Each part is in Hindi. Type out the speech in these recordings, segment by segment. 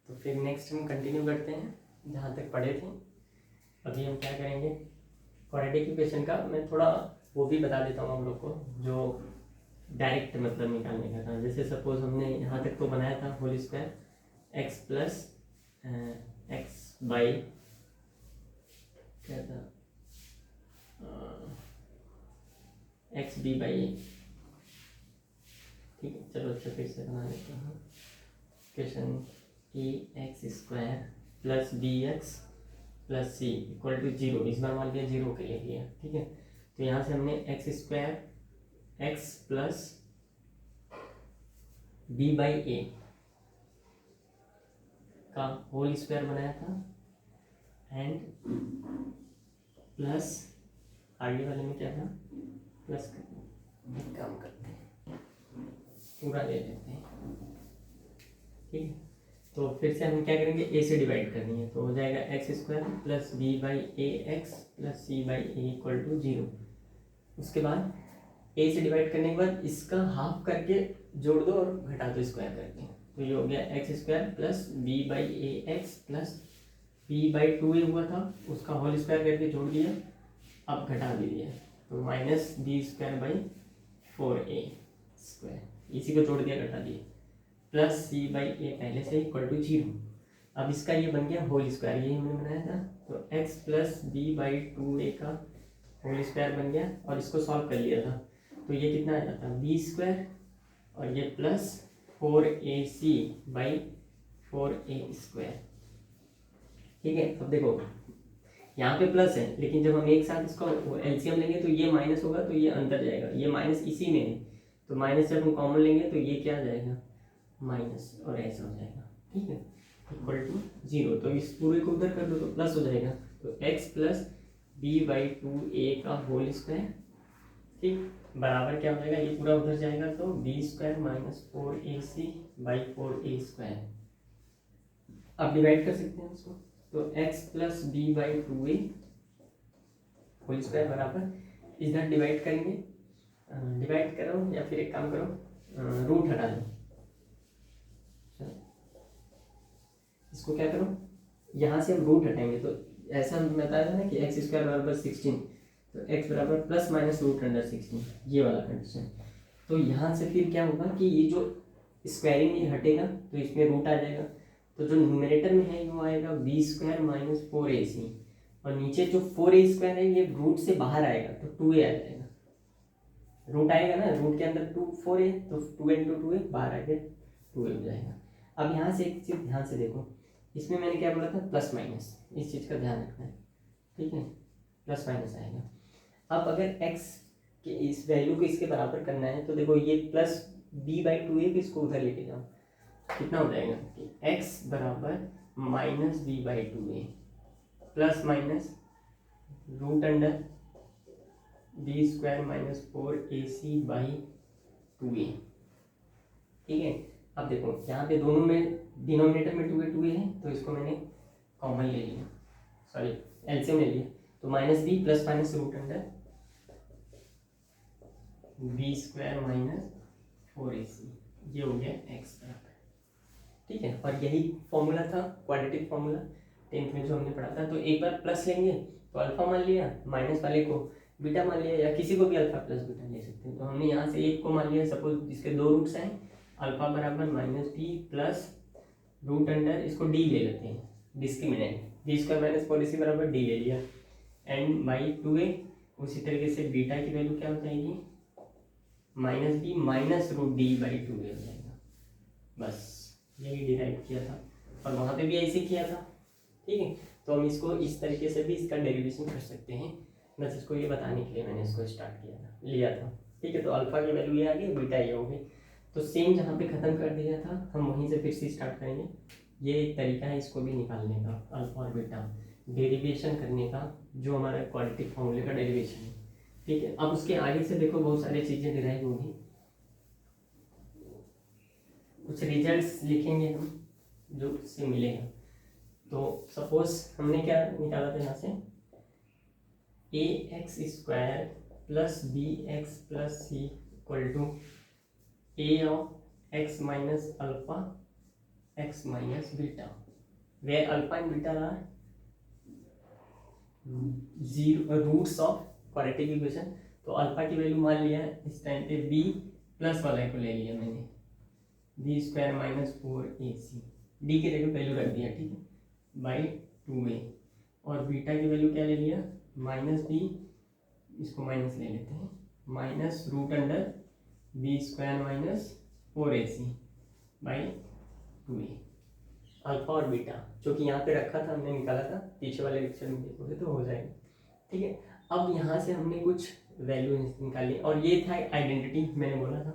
तो फिर नेक्स्ट हम कंटिन्यू करते हैं जहाँ तक पढ़े थे। अभी हम क्या करेंगे, क्वाड्रेटिक इक्वेशन का मैं थोड़ा वो भी बता देता हूँ हम लोग को, जो डायरेक्ट मतलब निकालने का था। जैसे सपोज हमने यहाँ तक तो बनाया था whole square x plus x by क्या था एक्स बी बाई ए। ठीक है, चलो अच्छा फिर से बना लेते हैं equation a x square plus b x plus c equal to zero. इस बार मान लिया जीरो के लिए लिया, ठीक है। तो यहाँ से हमने x square x plus b by a का होल स्क्वायर बनाया था एंड प्लस आगे वाले में क्या था, प्लस एक काम करते हैं पूरा ले लेते हैं, ठीक है। तो फिर से हम क्या करेंगे, ए से डिवाइड करनी है, तो हो जाएगा x square plus b by a x plus c by a equal to zero. उसके बाद ए से डिवाइड करने के बाद इसका हाफ करके जोड़ दो और घटा दो स्क्वायर करके, तो ये हो गया x square plus b by a x plus b by two a हुआ था, उसका होल स्क्वायर करके जोड़ दिया, अब घटा दीजिए तो minus b square by four a square, इसी को जोड़ दिया घटा दिए, प्लस सी बाई ए पहले से इक्वल टू जीरो। अब इसका ये बन गया होल स्क्वायर, यही हमने बनाया था, तो x plus b by two a का होल स्क्वायर बन गया और इसको सॉल्व कर लिया था, तो ये कितना आ जाता है बी स्क्वायर और ये plus four a c by four a square. ठीक है, अब देखो यहाँ पे प्लस है, लेकिन जब हम एक साथ इसको एलसीएम लेंगे तो ये माइनस होगा, तो ये अंदर जाएगा, ये माइनस इसी में है, तो माइनस जब हम कॉमन लेंगे तो ये क्या आ जाएगा माइनस और ऐसा हो जाएगा, ठीक है, इक्वल टू जीरो। तो इस पूरे को उधर कर दो तो प्लस हो जाएगा, तो x plus b by two a का होल स्क्वायर, ठीक, बराबर क्या हो जाएगा, ये पूरा उधर जाएगा तो b square minus four a c by four a square. अब डिवाइड कर सकते हैं उसको, तो x plus b by two a whole square बराबर इधर डिवाइड करेंगे, डिवाइड करो या फिर एक काम करो रूट हटा दो, इसको क्या करो यहाँ से हम रूट हटाएंगे, तो ऐसा हम बताया था ना कि एक्स स्क्वायर बराबर 16, तो एक्स बराबर प्लस माइनस रूट अंडर 16, ये वाला कंडीशन। तो यहाँ से फिर क्या होगा कि ये जो स्क्वायरिंग ये हटेगा तो इसमें रूट आ जाएगा, तो जो न्यूमरेटर में है वो आएगा B square minus four a सी, और नीचे जो फोर ए स्क्वायर है ये रूट से बाहर आएगा तो टू ए आ जाएगा, रूट आएगा ना, रूट के अंदर टू फोर ए, तो टू इंटू टू ए बाहर आके टू ए हो जाएगा। अब यहाँ से एक चीज़ ध्यान से देखो, इसमें मैंने क्या बोला था प्लस माइनस, इस चीज़ का ध्यान रखना है, ठीक है, प्लस माइनस आएगा। अब अगर x के इस वैल्यू को इसके बराबर करना है तो देखो ये प्लस b बाई टू ए को इसको उधर लेके जाओ, कितना हो जाएगा कि x बराबर minus b by two a plus minus root under b square minus four a c by two a, ठीक है। अब देखो यहाँ पे दोनों में डिनोमिनेटर में टू ए है, तो इसको मैंने कॉमन ले लिया, सॉरी एलसीएम ले लिया, तो minus b plus minus root under b square minus four a c, ये हो गया एक्स बराबर, ठीक है। और यही फॉर्मूला था क्वाड्रेटिक फॉर्मूला 10th में जो हमने पढ़ा था। तो एक बार प्लस लेंगे तो अल्फा मान लिया, माइनस वाले को बीटा मान लिया, या किसी को भी अल्फा प्लस बीटा ले सकते हैं। तो हमने यहाँ से एक को मान लिया, सपोज जिसके दो रूट्स हैं, अल्फा बराबर minus b plus root under, इसको डी ले लेते हैं discriminant, b square minus four a c बराबर डी ले लिया, एंड बाई टू ए। उसी तरीके से बीटा की वैल्यू क्या हो जाएगी minus b minus root d by two a हो जाएगा, बस यही डिराइव किया था और वहाँ पे भी ऐसे किया था, ठीक है। तो हम इसको इस तरीके से भी इसका डेरिवेशन कर सकते हैं, बस इसको ये बताने के लिए मैंने इसको स्टार्ट किया था, लिया था, ठीक है। तो अल्फा की वैल्यू ये आ गई, बीटा ये हो गई, तो सेम जहाँ पे ख़त्म कर दिया था हम वहीं से फिर से स्टार्ट करेंगे। ये एक तरीका है इसको भी निकालने का, अल्फा और बीटा डेरिवेशन करने का, जो हमारा क्वाड्रेटिक फॉर्मूले का डेरिवेशन है, ठीक है। अब उसके आगे से देखो बहुत सारी चीज़ें डिराइव होंगी, कुछ रिजल्ट्स लिखेंगे हम जो उससे मिलेगा। तो सपोज हमने क्या निकाला था यहाँ से, a x square plus b x plus c equal to a of x minus alpha x minus beta, where alpha and beta are zero roots of quadratic equation. तो अल्फा की वैल्यू मान लिया है इस टाइम पे b प्लस वाला को ले लिया मैंने, B square minus 4ac, D की जगह वैल्यू रख दिया, ठीक है, बाई 2a। और बीटा की वैल्यू क्या ले लिया, माइनस बी, इसको माइनस ले लेते हैं, minus root under b square minus 4ac by 2a। Alpha और बीटा जो कि यहाँ पे रखा था, हमने निकाला था, पीछे वाले लेक्चर में देखोगे तो हो जाएगा, ठीक है। अब यहाँ से हमने कुछ वैल्यू निकाली और ये था आइडेंटिटी। मैंने बोला था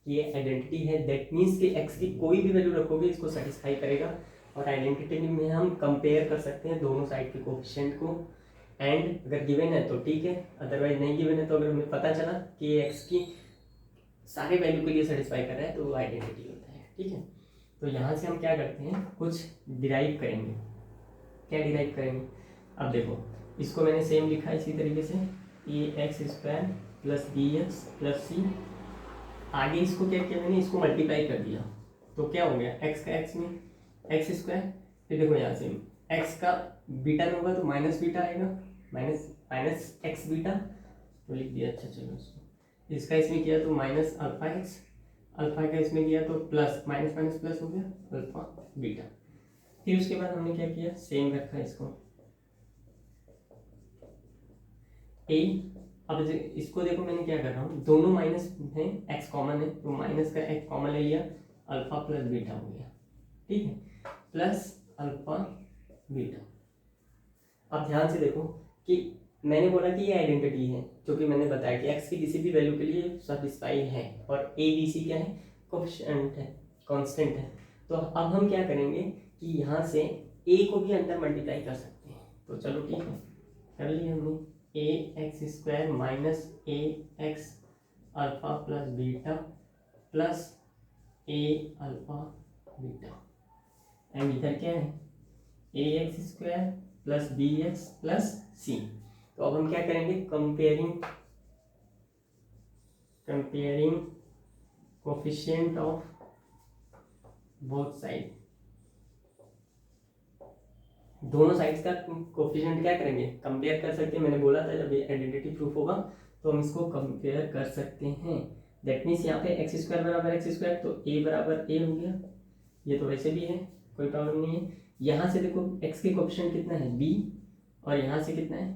कि ये आइडेंटिटी है, दैट मीन्स कि x की कोई भी वैल्यू रखोगे इसको सेटिस्फाई करेगा। और आइडेंटिटी में हम कंपेयर कर सकते हैं दोनों साइड के कोएफिशिएंट को, एंड अगर गिवन है तो ठीक है, अदरवाइज नहीं गिवन है तो अगर हमें पता चला कि ये x की सारे वैल्यू के लिए सेटिस्फाई कर रहा है तो वो आइडेंटिटी होता है, ठीक है। तो यहाँ से हम क्या करते हैं, कुछ डिराइव करेंगे। क्या डिराइव करेंगे, अब देखो इसको मैंने सेम लिखा है इसी तरीके से, ax square plus b x plus c, आगे इसको क्या किया मैंने, इसको मल्टीप्लाई कर दिया तो क्या हो गया, x का x में एक्स स्क्वायर, फिर देखो यहाँ से x का बीटा में होगा तो माइनस बीटा आएगा, माइनस माइनस एक्स बीटा, तो लिख दिया। अच्छा चलो इसको, इसका इसमें किया तो माइनस अल्फा एक्स, अल्फा का इसमें किया तो प्लस माइनस माइनस प्लस हो गया अल्फा बीटा। फिर उसके बाद हमने क्या किया, सेम रखा इसको ए। अब इसको देखो मैंने क्या कर रहा हूँ, दोनों माइनस है, एक्स कॉमन है तो माइनस का एक्स कॉमन ले लिया, अल्फा प्लस बीटा हो गया, ठीक है, प्लस अल्फा बीटा। अब ध्यान से देखो कि मैंने बोला कि ये आइडेंटिटी है, जो कि मैंने बताया कि x की किसी भी वैल्यू के लिए सेटिस्फाई है, और a b c क्या है, कोएफिशिएंट है, कांस्टेंट है। तो अब हम क्या करेंगे कि यहाँ से a को भी अंदर मल्टीप्लाई कर सकते हैं, तो चलो ठीक है, कर लिया हमने, a x square minus a x alpha plus beta plus a alpha beta, and इधर क्या है, a x square plus b x plus c. तो अब हम क्या करेंगे, comparing coefficient of both side, दोनों साइड्स का कोफिशिएंट क्या करेंगे, कंपेयर कर सकते हैं। मैंने बोला था जब ये आइडेंटिटी प्रूफ होगा तो हम इसको कंपेयर कर सकते हैं। दैट मीन्स यहाँ पे एक्स स्क्वायर बराबर एक्स स्क्वायर, तो ए बराबर ए हो गया, ये तो वैसे भी है, कोई प्रॉब्लम नहीं है। यहाँ से देखो एक्स के कोफिशिएंट कितना है, बी, और यहाँ से कितना है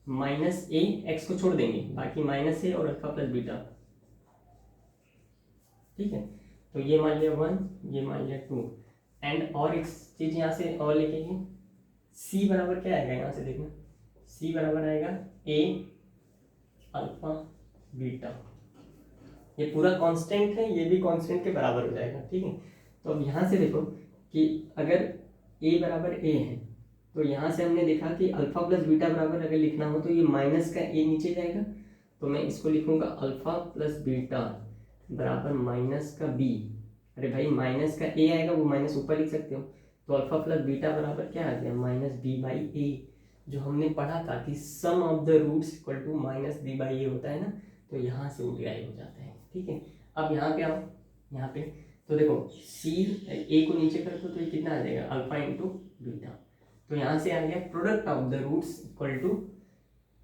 माइनस ए, एक्स को छोड़ देंगे, बाकी माइनस ए और अल्फा प्लस बीटा, ठीक है। तो ये मान लिया 1, ये मान लिया 2, एंड और एक चीज यहाँ से और लिखेंगे, सी बराबर क्या आएगा, यहाँ से देखना, सी बराबर आएगा ए अल्फा बीटा, ये पूरा कांस्टेंट है, ये भी कांस्टेंट के बराबर हो जाएगा, ठीक है। तो अब यहाँ से देखो कि अगर ए बराबर ए है तो यहाँ से हमने देखा कि अल्फा प्लस बीटा बराबर अगर लिखना हो तो ये माइनस का ए नीचे जाएगा, तो मैं इसको लिखूंगा अल्फा प्लस बीटा बराबर माइनस का बी। अरे भाई माइनस का ए आएगा, वो माइनस ऊपर लिख सकते हो, तो अल्फा प्लस बीटा बराबर क्या आ गया, माइनस बी बाई ए, जो हमने पढ़ा था कि sum of the roots equal to minus b by a होता है ना, तो यहाँ से वो डिराइव हो जाता है, ठीक है। अब यहाँ पे आओ, यहाँ पे तो देखो सी, ए को नीचे कर दो तो ये कितना आ जाएगा, अल्फा इंटू बीटा, तो यहाँ से आ गया product of the roots equal to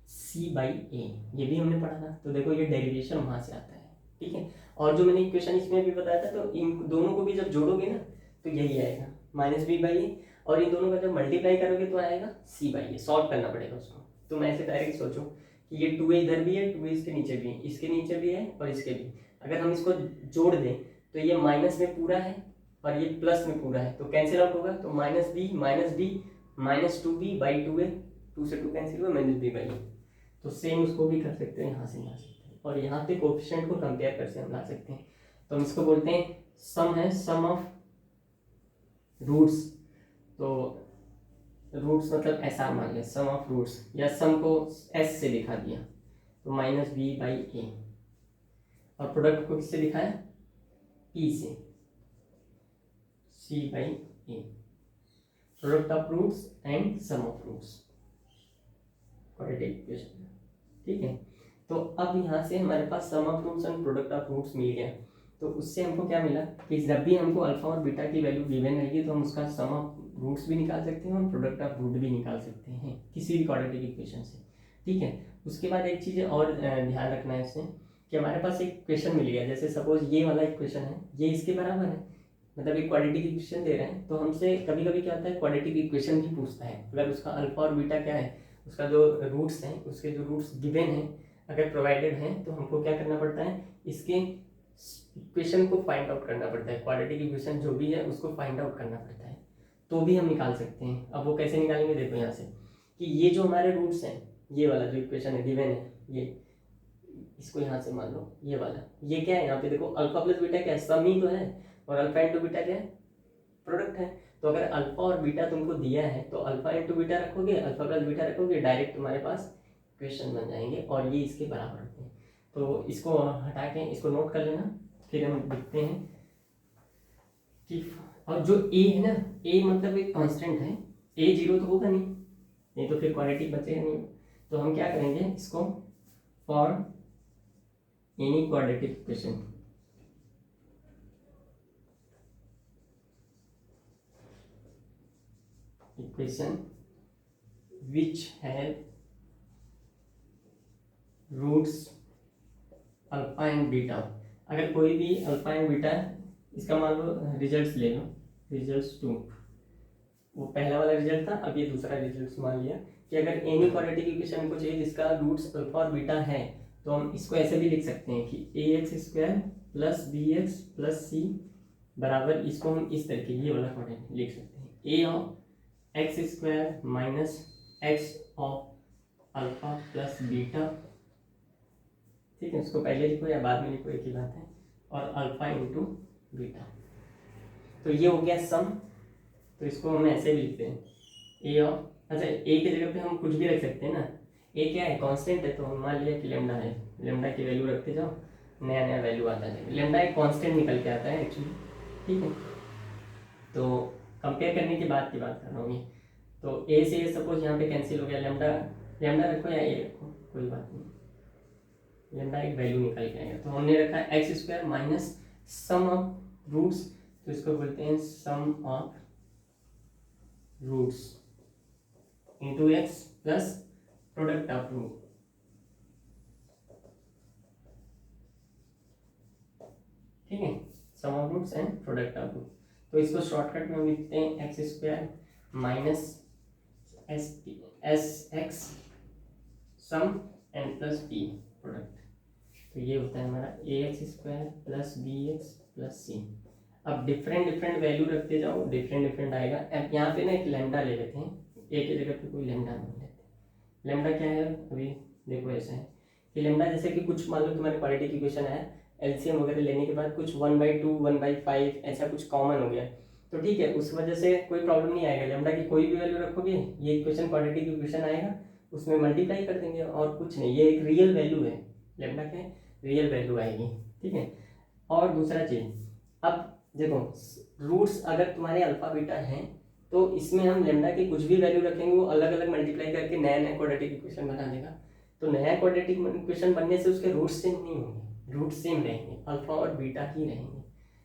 c by a, ये भी हमने पढ़ा था। तो देखो ये डेरिवेशन वहाँ से आता है, ठीक है। और जो मैंने इक्वेशन इसमें भी बताया था, तो इन दोनों को भी जब जोड़ोगे ना तो यही आएगा माइनस बी बाई ए, और इन दोनों का जब मल्टीप्लाई करोगे तो आएगा सी बाई ए, सॉल्व करना पड़ेगा उसको। तो मैं ऐसे डायरेक्ट सोचो कि ये 2a इधर भी है, 2a इसके नीचे भी है, इसके नीचे भी है और इसके भी, अगर हम इसको जोड़ दें तो ये माइनस में पूरा है और ये प्लस में पूरा है, तो कैंसिल आउट होगा, तो minus b minus 2b by 2a, 2 से 2 कैंसिल हुआ, माइनस बी बाई ए। तो सेम उसको भी कर सकते हैं, यहाँ से ला सकते हैं, और यहाँ पे कोएफिशिएंट को कंपेयर करके हम ला सकते हैं। तो हम इसको बोलते हैं सम है, सम ऑफ रूट्स, तो रूट्स मतलब ऐसा मान लिया, सम ऑफ रूट्स, या सम को एस से लिखा दिया तो माइनस बी बाई ए, और प्रोडक्ट को किससे लिखा है, पी से, c by a, product of roots and sum of roots, quadratic equation, ठीक है। तो अब यहाँ से हमारे पास sum of roots and product of roots मिल गया। तो उससे हमको क्या मिला कि जब भी हमको अल्फा और बीटा की वैल्यू गिवन रहेगी तो हम उसका सम ऑफ रूट्स भी निकाल सकते हैं और प्रोडक्ट ऑफ रूट भी निकाल सकते हैं किसी भी क्वाड्रेटिक इक्वेशन से, ठीक है। उसके बाद एक चीज़ और ध्यान रखना है इसमें कि हमारे पास एक क्वेश्चन मिल गया, जैसे सपोज ये वाला इक्वेशन है, ये इसके बराबर है, मतलब एक क्वाड्रेटिक इक्वेशन दे रहे हैं, तो हमसे कभी कभी क्या होता है क्वाड्रेटिक इक्वेशन भी पूछता है, अगर उसका अल्फा और बीटा क्या है, उसका जो रूट्स हैं, उसके जो रूट्स गिवन हैं अगर प्रोवाइडेड हैं, तो हमको क्या करना पड़ता है, इसके इक्वेशन को फाइंड आउट करना पड़ता है, क्वाड्रेटिक इक्वेशन जो भी है उसको फाइंड आउट करना पड़ता है, तो भी हम निकाल सकते हैं। अब वो कैसे निकालेंगे, देखो यहाँ से कि ये जो हमारे रूट्स हैं, ये वाला जो इक्वेशन है गिवन है, ये इसको यहाँ से मान लो ये वाला, ये क्या है यहाँ पे देखो अल्फा प्लस बीटा क्या है, सम ही तो है, और अल्फा इंटू बीटा क्या है, प्रोडक्ट है। तो अगर अल्फा और बीटा तुमको दिया है तो अल्फा इंटू बीटा रखोगे, अल्फा प्लस बीटा रखोगे, डायरेक्ट तुम्हारे पास इक्वेशन बन जाएंगे और ये इसके बराबर होते हैं। तो इसको हटा के इसको नोट कर लेना, फिर हम देखते हैं कि और जो ए है ना, ए मतलब एक कांस्टेंट है, ए जीरो तो होगा नहीं तो फिर क्वाड्रेटिक बचेगा नहीं। तो हम क्या करेंगे इसको, for any quadratic equation which have roots alpha and beta, अगर कोई भी अल्फा एंड बीटा, इसका मान लो रिजल्ट्स ले लो, रिजल्ट्स 2, वो पहला वाला रिजल्ट था, अब ये दूसरा रिजल्ट मान लिया कि अगर एनी क्वाड्रेटिक इक्वेशन हमको चाहिए जिसका रूट्स अल्फा और बीटा है, तो हम इसको ऐसे भी लिख सकते हैं कि a x square plus b x plus c बराबर, इसको हम इस तरीके ये वाला क्वाड्रेटिक लिख सकते हैं, a of x square minus x of alpha plus beta, ठीक है, उसको पहले लिखो या बाद में लिखो एक ही बात है, और अल्फा इंटू बीटा। तो ये हो गया सम, तो इसको हम ऐसे भी लिखते हैं ए ऑफ, अच्छा ए की जगह पे हम कुछ भी रख सकते हैं ना, ए क्या है कांस्टेंट है, तो हम मान लिया कि लेमडा है, लेमडा की वैल्यू रखते जाओ, नया नया वैल्यू आता है, लेमडा एक कांस्टेंट निकल के आता है एक्चुअली, ठीक है। तो कंपेयर करने के बाद की बात कर रहा हूँ ये, तो ए से ए सपोज यहाँ पे कैंसिल हो गया, लेमडा लेमडा रखो या ए रखो कोई बात नहीं, लेमडा एक वैल्यू निकल के आएगा, तो हमने रखा है x square minus sum of roots, तो इसको बोलते हैं sum of roots into x plus product of root, ठीक है, sum of roots and product of root. तो इसको शॉर्टकट में हम लिखते हैं x square minus s x sum and plus b product, तो ये होता है हमारा a x square plus b x plus c. अब डिफरेंट वैल्यू रखते जाओ, डिफरेंट आएगा। अब यहाँ पे ना एक लेमडा ले लेते हैं, ए की जगह पे कोई लेमडा नहीं लेते। लेमडा क्या है, अभी देखो ऐसा है कि लेमडा जैसे कि कुछ मान लो तुम्हारे क्वाड्रेटिक इक्वेशन है, एलसीएम वगैरह लेने के बाद कुछ 1/2 1/5 ऐसा कुछ कॉमन हो गया, तो ठीक है, उस वजह से कोई प्रॉब्लम नहीं आएगा, लेमडा की कोई भी वैल्यू रखोगे ये इक्वेशन क्वाड्रेटिक इक्वेशन आएगा, उसमें मल्टीप्लाई कर देंगे और कुछ नहीं, ये एक रियल वैल्यू है, लेमडा क्या है, रियल वैल्यू आएगी, ठीक है। और दूसरा चीज, अब देखो रूट्स अगर तुम्हारे अल्फा बीटा हैं तो इसमें हम लेमडा की कुछ भी वैल्यू रखेंगे वो अलग अलग मल्टीप्लाई करके नया नया क्वाड्रेटिक इक्वेशन बना देगा, तो नया क्वाड्रेटिक इक्वेशन बनने से उसके रूट सेम नहीं होंगे, रूट सेम रहेंगे, अल्फा और बीटा ही रहेंगे।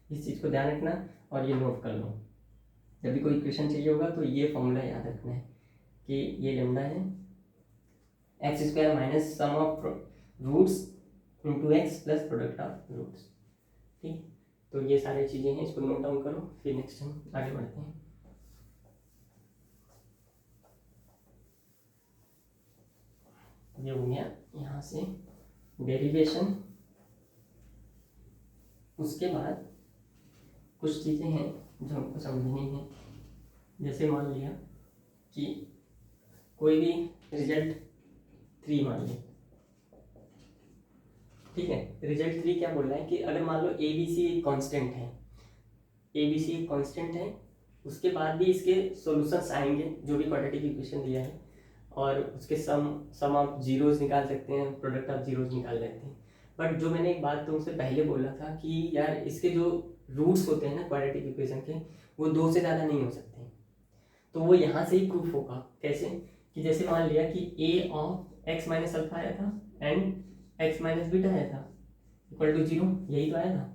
इस चीज़ को ध्यान रखना और ये नोट कर लो, जब भी कोई इक्वेशन चाहिए होगा तो ये फॉर्मूला याद रखना है कि ये लेमडा है x square minus sum of roots into x plus product of roots, ठीक। तो ये सारी चीज़ें हैं, इसको नोट डाउन करो, फिर नेक्स्ट हम आगे बढ़ते हैं। ये हो गया यहाँ से डेरिवेशन। उसके बाद कुछ चीज़ें हैं जो हमको समझनी है, जैसे मान लिया कि कोई भी रिजल्ट 3 मान लिया, ठीक है, रिजल्ट 3 क्या बोल रहा है कि अगर मान लो ए बी सी कांस्टेंट है, ए बी सी कांस्टेंट है, उसके बाद भी इसके सॉल्यूशंस आएंगे जो भी क्वाड्रेटिक इक्वेशन दिया है, और उसके सम ऑफ जीरोस निकाल सकते हैं, प्रोडक्ट ऑफ जीरोस निकाल लेते हैं। बट जो मैंने एक बात तुमसे पहले बोला था कि यार इसके जो रूट्स होते हैं ना क्वाड्रेटिक इक्वेशन के, वो 2 से ज़्यादा नहीं हो सकते, तो वो यहाँ से ही प्रूफ होगा। कैसे कि जैसे मान लिया कि ए ऑफ एक्स माइनस अल्फा आया था एंड एक्स माइनस बीटा आया था इक्वल टू 0, यही तो आया था।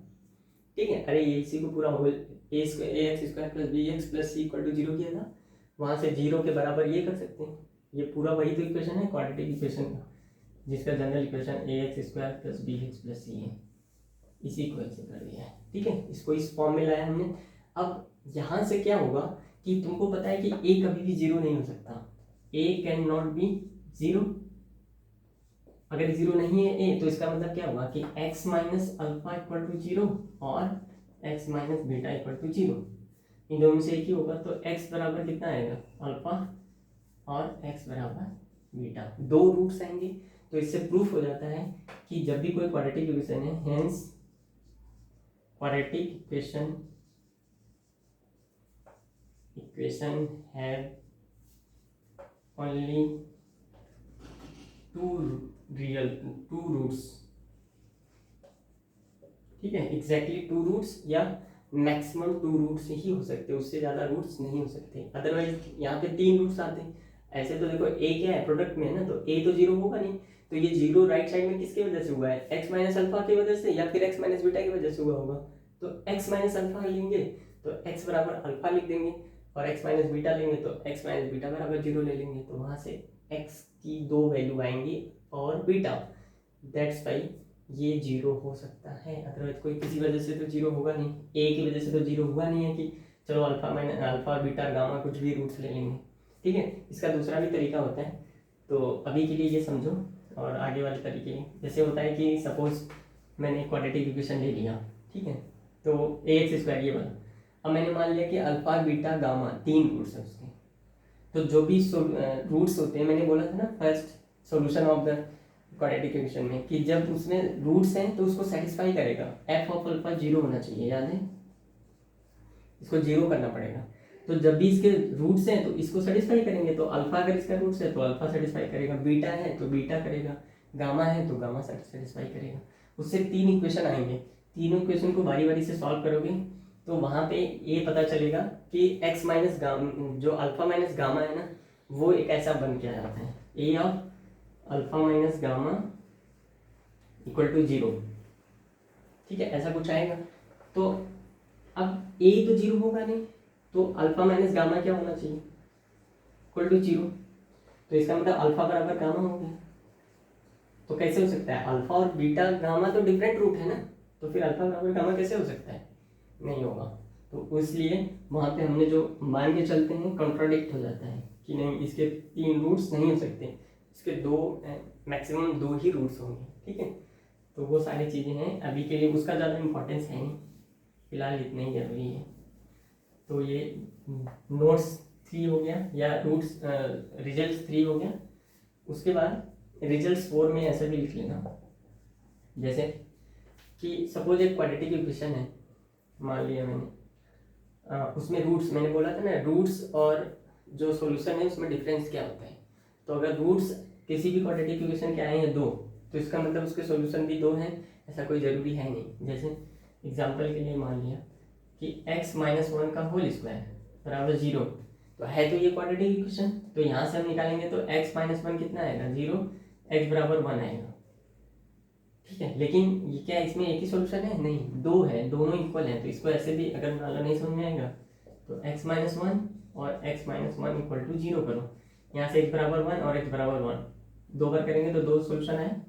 ठीक है। अरे ये इसी को पूरा whole a x square plus b x plus c equal to 0 किया था, वहाँ से 0 के बराबर ये कर सकते हैं। ये पूरा वही तो इक्वेशन है क्वाड्रेटिक इक्वेशन का, जिसका general equation a x square plus b x plus c है, इसी को ऐसे कर दिया है। ठीक है, इसको इस फॉर्म में लाया हमने। अब यहाँ से क्या होगा कि तुमको पता है कि ए कभी भी 0 नहीं हो सकता, ए कैन नॉट बी 0। अगर 0 नहीं है ए, तो इसका मतलब क्या होगा कि x minus alpha equal to 0 और x minus beta equal to 0, इन दोनों में से एक ही होगा। तो x बराबर कितना आएगा, अल्फा, और x बराबर बीटा, दो रूट्स आएंगे। तो इससे प्रूफ हो जाता है कि जब भी कोई क्वाड्रेटिक इक्वेशन है, hence quadratic equation have only two roots. ठीक है, एग्जैक्टली 2 रूट्स या मैक्सिमम 2 रूट्स ही हो सकते, उससे ज़्यादा रूट्स नहीं हो सकते। अदरवाइज यहाँ पे 3 रूट्स आते हैं। ऐसे तो देखो ए क्या है, प्रोडक्ट में है ना, तो ए तो 0 होगा नहीं। तो ये 0 राइट साइड में किसकी वजह से हुआ है, एक्स माइनस अल्फा की वजह से, या फिर एक्स माइनस बीटा की वजह से हुआ होगा। तो एक्स माइनस अल्फा लेंगे तो एक्स बराबर अल्फा लिख देंगे, और एक्स माइनस बीटा लेंगे तो एक्स माइनस बीटा बराबर 0 ले लेंगे। तो वहाँ से एक्स की 2 वैल्यू आएंगी और बीटा, दैट्स वाई ये 0 हो सकता है। अदरवाइज कोई किसी वजह से तो 0 होगा नहीं, ए की वजह से तो 0 हुआ नहीं है कि चलो alpha minus alpha beta gamma कुछ भी रूट्स ले लेंगे। ठीक है, इसका दूसरा भी तरीका होता है, तो अभी के लिए ये समझो। और आगे वाले तरीके जैसे होता है कि सपोज मैंने क्वाड्रेटिक इक्वेशन ले लिया, ठीक है, तो ए एक्स स्क्वायर ये बना। अब मैंने मान लिया कि अल्फा बीटा गामा 3 रूट्स है उसके। तो जो भी रूट्स होते हैं, मैंने बोला था ना first solution of the quadratic equation में, कि जब उसमें रूट्स हैं तो उसको सेटिस्फाई करेगा। एफ ऑफ अल्फा 0 होना चाहिए, याद है, इसको 0 करना पड़ेगा। तो जब भी इसके रूट्स हैं तो इसको सेटिस्फाई करेंगे। तो अल्फा अगर इसका रूट्स है तो अल्फा सेटिस्फाई करेगा, बीटा है तो बीटा करेगा, गामा है तो गामा सेटिस्फाई करेगा। उससे 3 इक्वेशन आएंगे, तीनों इक्वेशन को बारी बारी से सॉल्व करोगे तो वहाँ पे ये पता चलेगा कि एक्स माइनस गामा, जो अल्फा माइनस गामा है ना, वो एक ऐसा बन के आ जाता है, a of alpha minus gamma equal to 0। ठीक है, ऐसा कुछ आएगा। तो अब ए तो 0 होगा नहीं, तो अल्फा माइनस गामा क्या होना चाहिए, इक्वल टू 0। तो इसका मतलब अल्फा बराबर गामा हो गया। तो कैसे हो सकता है, अल्फा और बीटा गामा तो डिफरेंट रूट है ना, तो फिर अल्फा बराबर गामा कैसे हो सकता है, नहीं होगा। तो इसलिए वहाँ पे हमने जो मान के चलते हैं कॉन्ट्राडिक्ट हो जाता है कि नहीं, इसके 3 रूट्स नहीं हो सकते, इसके 2 मैक्सिमम 2 ही रूट्स होंगे। ठीक है, तो वो सारी चीज़ें हैं, अभी के लिए उसका ज़्यादा इम्पोर्टेंस है नहीं, फिलहाल इतना ही जरूरी है। तो ये नोट्स 3 हो गया, या रूट्स रिजल्ट्स 3 हो गया। उसके बाद रिजल्ट्स 4 में ऐसा भी लिख लेना, जैसे कि सपोज एक क्वाड्रेटिक इक्वेशन है, मान लिया मैंने, उसमें रूट्स, मैंने बोला था ना, रूट्स और जो सॉल्यूशन है उसमें डिफरेंस क्या होता है। तो अगर रूट्स किसी भी क्वाड्रेटिक इक्वेशन के आए हैं 2, तो इसका मतलब उसके सॉल्यूशन भी 2 हैं, ऐसा कोई ज़रूरी है नहीं। जैसे एग्जांपल के लिए मान लिया कि x माइनस 1 का होल स्क्वायर बराबर 0, तो है तो ये क्वाड्रेटिक इक्वेशन, तो यहाँ से हम निकालेंगे तो x माइनस 1 कितना आएगा, 0, x बराबर 1 आएगा। ठीक है, लेकिन ये क्या इसमें एक ही सॉल्यूशन है, नहीं, 2 है, दोनों इक्वल हैं। तो इसको ऐसे भी अगर मान लो नहीं समझ में आएगा तो x माइनस 1 और x माइनस 1 इक्वल टू 0 करो, यहाँ से x बराबर 1 और x बराबर 1, 2 बार करेंगे तो 2 सॉल्यूशन आए।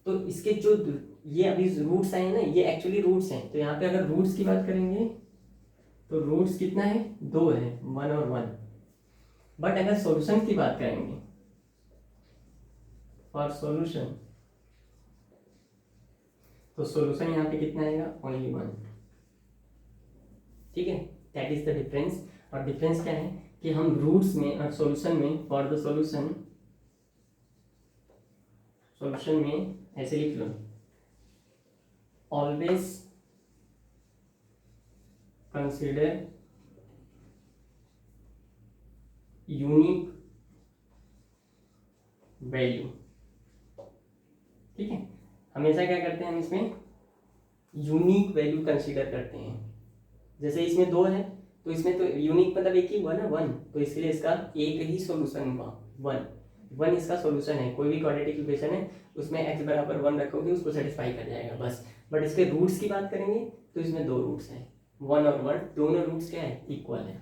तो इसके जो ये अभी रूट्स आए हैं ना, ये एक्चुअली रूट्स हैं। तो यहाँ पे अगर रूट्स की बात करेंगे तो रूट्स कितना है, 2 है, 1 और 1। बट अगर सॉल्यूशन की बात करेंगे, फॉर सॉल्यूशन, तो सॉल्यूशन यहाँ पे कितना आएगा, ओनली 1। ठीक है, दैट इज द डिफरेंस। और डिफरेंस क्या है कि हम रूट्स में और सॉल्यूशन में, फॉर द सॉल्यूशन में ऐसे लिख लो, ऑलवेज कंसिडर यूनिक वैल्यू। ठीक है, हमेशा क्या करते हैं हम इसमें यूनिक वैल्यू कंसीडर करते हैं। जैसे इसमें 2 है तो इसमें तो यूनिक मतलब एक ही हुआ ना, 1, तो इसलिए इसका एक ही सॉल्यूशन हुआ, 1 इसका सॉल्यूशन है। कोई भी क्वाड्रेटिक इक्वेशन है उसमें x बराबर 1 रखोगे उसको सेटिस्फाई कर जाएगा बस। बट इसके रूट्स की बात करेंगे तो इसमें 2 रूट्स हैं, 1 और 1 दोनों रूट्स क्या है, इक्वल है।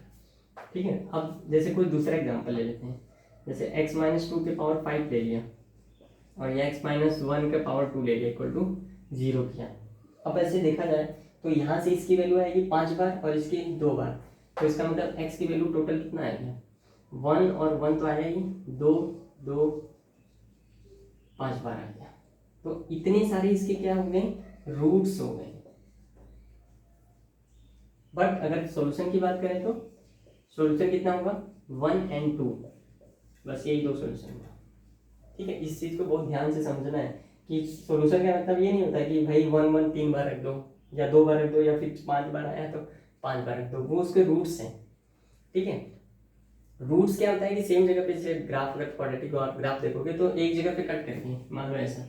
ठीक है, अब जैसे कोई दूसरा एग्जांपल ले लेते हैं, जैसे x माइनस 2 के पावर 5 ले लिया और या x माइनस 1 के पावर 2 ले लिया इक्वल टू 0 किया। अब ऐसे देखा जाए तो यहाँ से इसकी वैल्यू आएगी 5 बार और इसकी 2 बार, तो इसका मतलब x की वैल्यू टोटल कितना आएगा, 1 और 1 तो आया ही, 2 2 5 बार आ गया। तो इतने सारे इसके क्या हो गए, रूट्स हो गए। बट अगर सॉल्यूशन की बात करें तो सॉल्यूशन कितना होगा, 1 and 2, बस यही 2 सॉल्यूशन होगा। ठीक है, इस चीज को बहुत ध्यान से समझना है कि सॉल्यूशन का मतलब ये नहीं होता कि भाई 1 1 3 बार रख दो या 2 बार रख दो या फिर 5 बार आया तो 5 बार रख दो, वो उसके रूट्स हैं। ठीक है, रूट्स क्या होता है कि सेम जगह पे जैसे ग्राफ, अगर क्वाड्रेटिक ग्राफ देखोगे तो एक जगह पे कट करेंगे, मान लो ऐसा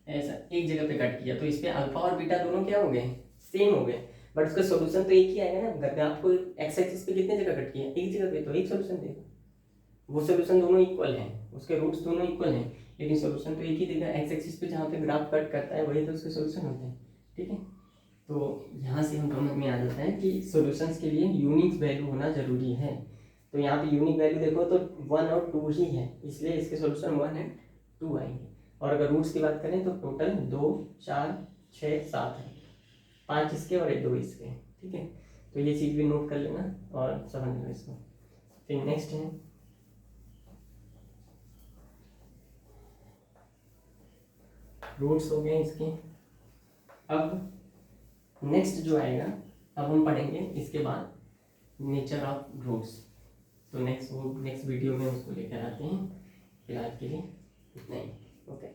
ऐसा एक जगह पे कट किया तो इस पे अल्फा और बीटा दोनों क्या हो गए, सेम हो गए, बट उसका सॉल्यूशन तो एक ही आएगा ना। ग्राफ को एक्स एक्सिस पे कितने जगह कट किया, एक जगह पे, तो एक सॉल्यूशन देगा। वो सॉल्यूशन दोनों इक्वल हैं, उसके रूट्स दोनों इक्वल हैं, लेकिन सॉल्यूशन तो एक ही देगा। एक्स एक्सिस पे जहाँ पे ग्राफ कट करता है वही तो उसके सॉल्यूशन होते हैं। ठीक है, तो यहाँ से हम समझ में आ जाता है कि सॉल्यूशंस के लिए यूनिक वैल्यू होना जरूरी है। तो यहाँ पे यूनिक वैल्यू देखो तो 1 और 2 ही है, इसलिए इसके सॉल्यूशन 1 and 2 आएंगे। और अगर रूट्स की बात करें तो टोटल 2 4 6 7 है, 5 इसके और 2 इसके। ठीक है, तो ये चीज़ भी नोट कर लेना और समझ लो इसको। फिर नेक्स्ट है रूट्स हो गए इसके। अब नेक्स्ट जो आएगा, अब हम पढ़ेंगे इसके बाद नेचर ऑफ रूट्स। तो नेक्स्ट वीडियो में उसको लेकर आते हैं। फिलहाल के लिए इतना ही, ओके।